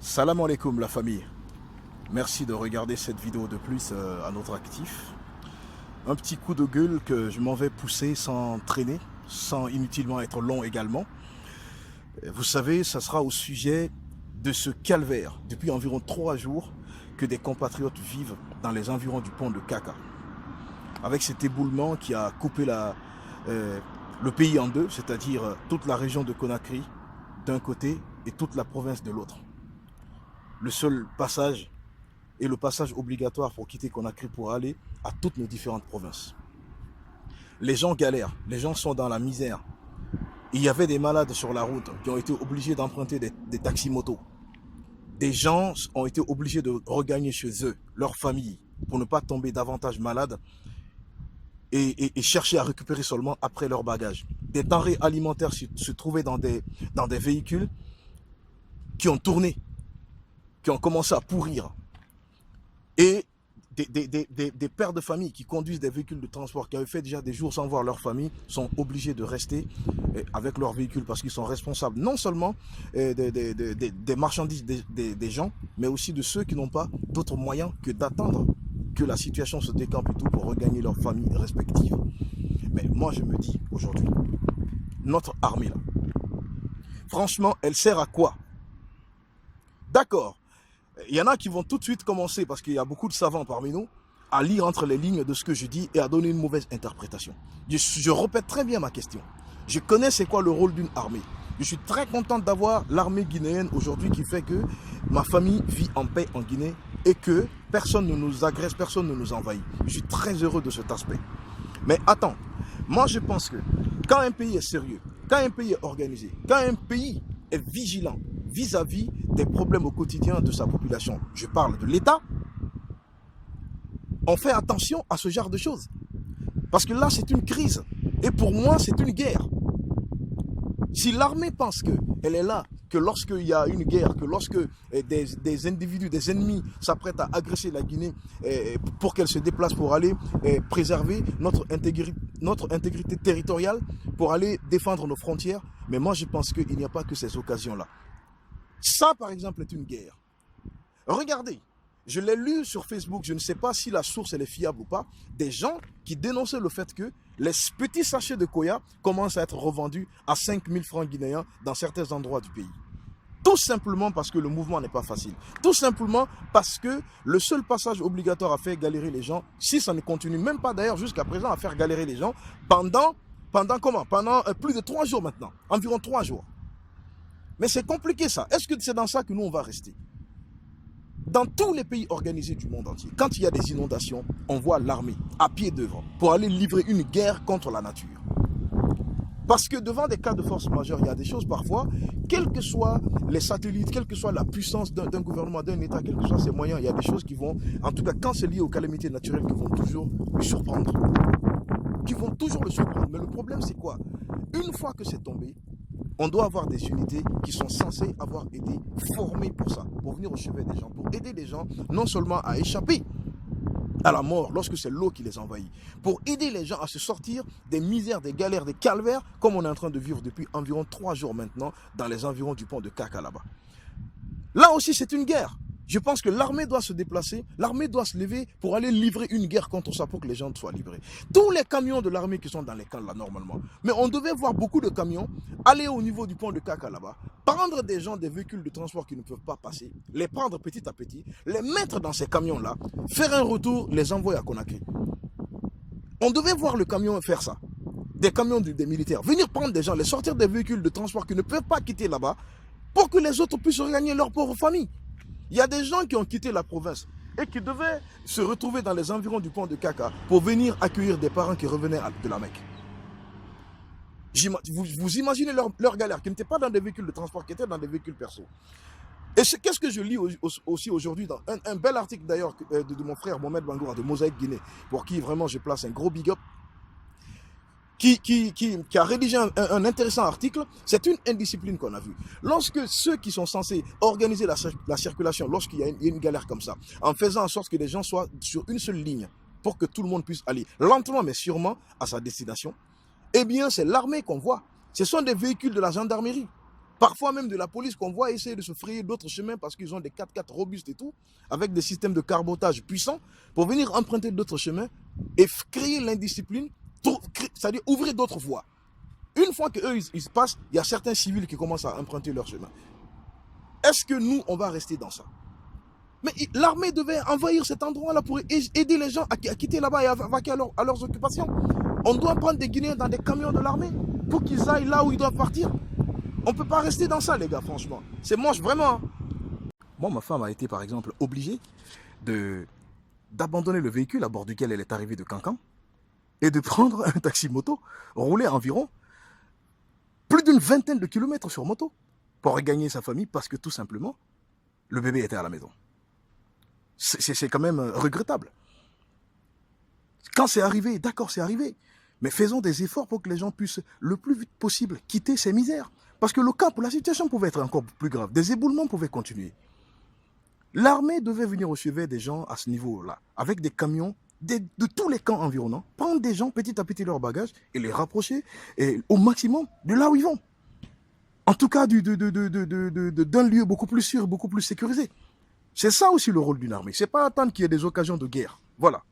Salam alaikum la famille. Merci de regarder cette vidéo de plus à notre actif. Un petit coup de gueule que je m'en vais pousser sans traîner, sans inutilement être long également. Vous savez, ça sera au sujet de ce calvaire depuis environ 3 jours que des compatriotes vivent dans les environs du pont de Kaka. Avec cet éboulement qui a coupé le pays en deux, c'est-à-dire toute la région de Conakry d'un côté et toute la province de l'autre. Le seul passage est le passage obligatoire pour quitter Conakry pour aller à toutes nos différentes provinces. Les gens galèrent, les gens sont dans la misère. Il y avait des malades sur la route qui ont été obligés d'emprunter des taxis-motos. Des gens ont été obligés de regagner chez eux, leur famille, pour ne pas tomber davantage malades et chercher à récupérer seulement après leur bagage. Des denrées alimentaires se trouvaient dans des véhicules qui ont tourné, qui ont commencé à pourrir. Et des pères de famille qui conduisent des véhicules de transport, qui avaient fait déjà des jours sans voir leur famille, sont obligés de rester avec leur véhicule parce qu'ils sont responsables non seulement des marchandises des gens, mais aussi de ceux qui n'ont pas d'autres moyens que d'attendre que la situation se décampe et tout pour regagner leur famille respective. Mais moi je me dis aujourd'hui, notre armée là, franchement, elle sert à quoi? D'accord. Il y en a qui vont tout de suite commencer, parce qu'il y a beaucoup de savants parmi nous, à lire entre les lignes de ce que je dis et à donner une mauvaise interprétation. Je répète très bien ma question. Je connais c'est quoi le rôle d'une armée. Je suis très content d'avoir l'armée guinéenne aujourd'hui qui fait que ma famille vit en paix en Guinée et que personne ne nous agresse, personne ne nous envahit. Je suis très heureux de cet aspect. Mais attends, moi je pense que quand un pays est sérieux, quand un pays est organisé, quand un pays est vigilant vis-à-vis des problèmes au quotidien de sa population, je parle de l'État, on fait attention à ce genre de choses. Parce que là, c'est une crise. Et pour moi, c'est une guerre. Si l'armée pense qu'elle est là, que lorsqu'il y a une guerre, que lorsque des individus, des ennemis s'apprêtent à agresser la Guinée pour qu'elle se déplace pour aller préserver notre intégrité territoriale, pour aller défendre nos frontières, mais moi je pense qu'il n'y a pas que ces occasions-là. Ça, par exemple, est une guerre. Regardez, je l'ai lu sur Facebook, je ne sais pas si la source elle est fiable ou pas, des gens qui dénonçaient le fait que les petits sachets de Koya commencent à être revendus à 5 000 francs guinéens dans certains endroits du pays. Tout simplement parce que le mouvement n'est pas facile. Tout simplement parce que le seul passage obligatoire à faire galérer les gens, si ça ne continue même pas d'ailleurs jusqu'à présent à faire galérer les gens, pendant plus de 3 jours maintenant, environ 3 jours. Mais c'est compliqué ça. Est-ce que c'est dans ça que nous on va rester? Dans tous les pays organisés du monde entier, quand il y a des inondations, on voit l'armée à pied d'œuvre pour aller livrer une guerre contre la nature. Parce que devant des cas de force majeure, il y a des choses parfois, quels que soient les satellites, quelle que soit la puissance d'un gouvernement, d'un État, quels que soient ses moyens, il y a des choses qui vont, en tout cas quand c'est lié aux calamités naturelles, qui vont toujours le surprendre. Qui vont toujours le surprendre. Mais le problème c'est quoi? Une fois que c'est tombé, on doit avoir des unités qui sont censées avoir été formées pour ça, pour venir au chevet des gens, pour aider les gens non seulement à échapper à la mort lorsque c'est l'eau qui les envahit, pour aider les gens à se sortir des misères, des galères, des calvaires, comme on est en train de vivre depuis environ 3 jours maintenant dans les environs du pont de Kaka là-bas. Là aussi c'est une guerre. Je pense que l'armée doit se déplacer, l'armée doit se lever pour aller livrer une guerre contre ça, pour que les gens soient livrés. Tous les camions de l'armée qui sont dans les camps là normalement, mais on devait voir beaucoup de camions aller au niveau du pont de Kaka là-bas, prendre des gens, des véhicules de transport qui ne peuvent pas passer, les prendre petit à petit, les mettre dans ces camions là, faire un retour, les envoyer à Conakry. On devait voir le camion faire ça, des camions des militaires, venir prendre des gens, les sortir des véhicules de transport qui ne peuvent pas quitter là-bas, pour que les autres puissent regagner leur pauvre famille. Il y a des gens qui ont quitté la province et qui devaient se retrouver dans les environs du pont de Kaka pour venir accueillir des parents qui revenaient de la Mecque. Vous imaginez leur galère, qui n'étaient pas dans des véhicules de transport, qui étaient dans des véhicules perso. Et qu'est-ce que je lis aussi aujourd'hui dans un bel article d'ailleurs de mon frère Mohamed Bangoura de Mosaïque Guinée, pour qui vraiment je place un gros big up, qui a rédigé un intéressant article. C'est une indiscipline qu'on a vue. Lorsque ceux qui sont censés organiser la circulation, lorsqu'il y a une galère comme ça, en faisant en sorte que les gens soient sur une seule ligne, pour que tout le monde puisse aller lentement mais sûrement à sa destination, eh bien c'est l'armée qu'on voit. Ce sont des véhicules de la gendarmerie. Parfois même de la police qu'on voit essayer de se frayer d'autres chemins parce qu'ils ont des 4x4 robustes et tout, avec des systèmes de carbotage puissants, pour venir emprunter d'autres chemins et créer l'indiscipline, c'est-à-dire ouvrir d'autres voies. Une fois qu'eux, ils se passent, il y a certains civils qui commencent à emprunter leur chemin. Est-ce que nous, on va rester dans ça? Mais l'armée devait envahir cet endroit-là pour aider les gens à quitter là-bas et à vaquer à leurs occupations. On doit prendre des Guinéens dans des camions de l'armée pour qu'ils aillent là où ils doivent partir. On ne peut pas rester dans ça, les gars, franchement. C'est moche, vraiment. Moi, ma femme a été, par exemple, obligée d'abandonner le véhicule à bord duquel elle est arrivée de Cancan et de prendre un taxi-moto, rouler environ plus d'une vingtaine de kilomètres sur moto pour regagner sa famille parce que tout simplement, le bébé était à la maison. C'est quand même regrettable. Quand c'est arrivé, d'accord, c'est arrivé. Mais faisons des efforts pour que les gens puissent le plus vite possible quitter ces misères. Parce que le cas, la situation pouvait être encore plus grave. Des éboulements pouvaient continuer. L'armée devait venir au chevet des gens à ce niveau-là, avec des camions de tous les camps environnants, prendre des gens petit à petit leurs bagages et les rapprocher au maximum de là où ils vont. En tout cas, d'un lieu beaucoup plus sûr, beaucoup plus sécurisé. C'est ça aussi le rôle d'une armée. C'est pas attendre qu'il y ait des occasions de guerre. Voilà.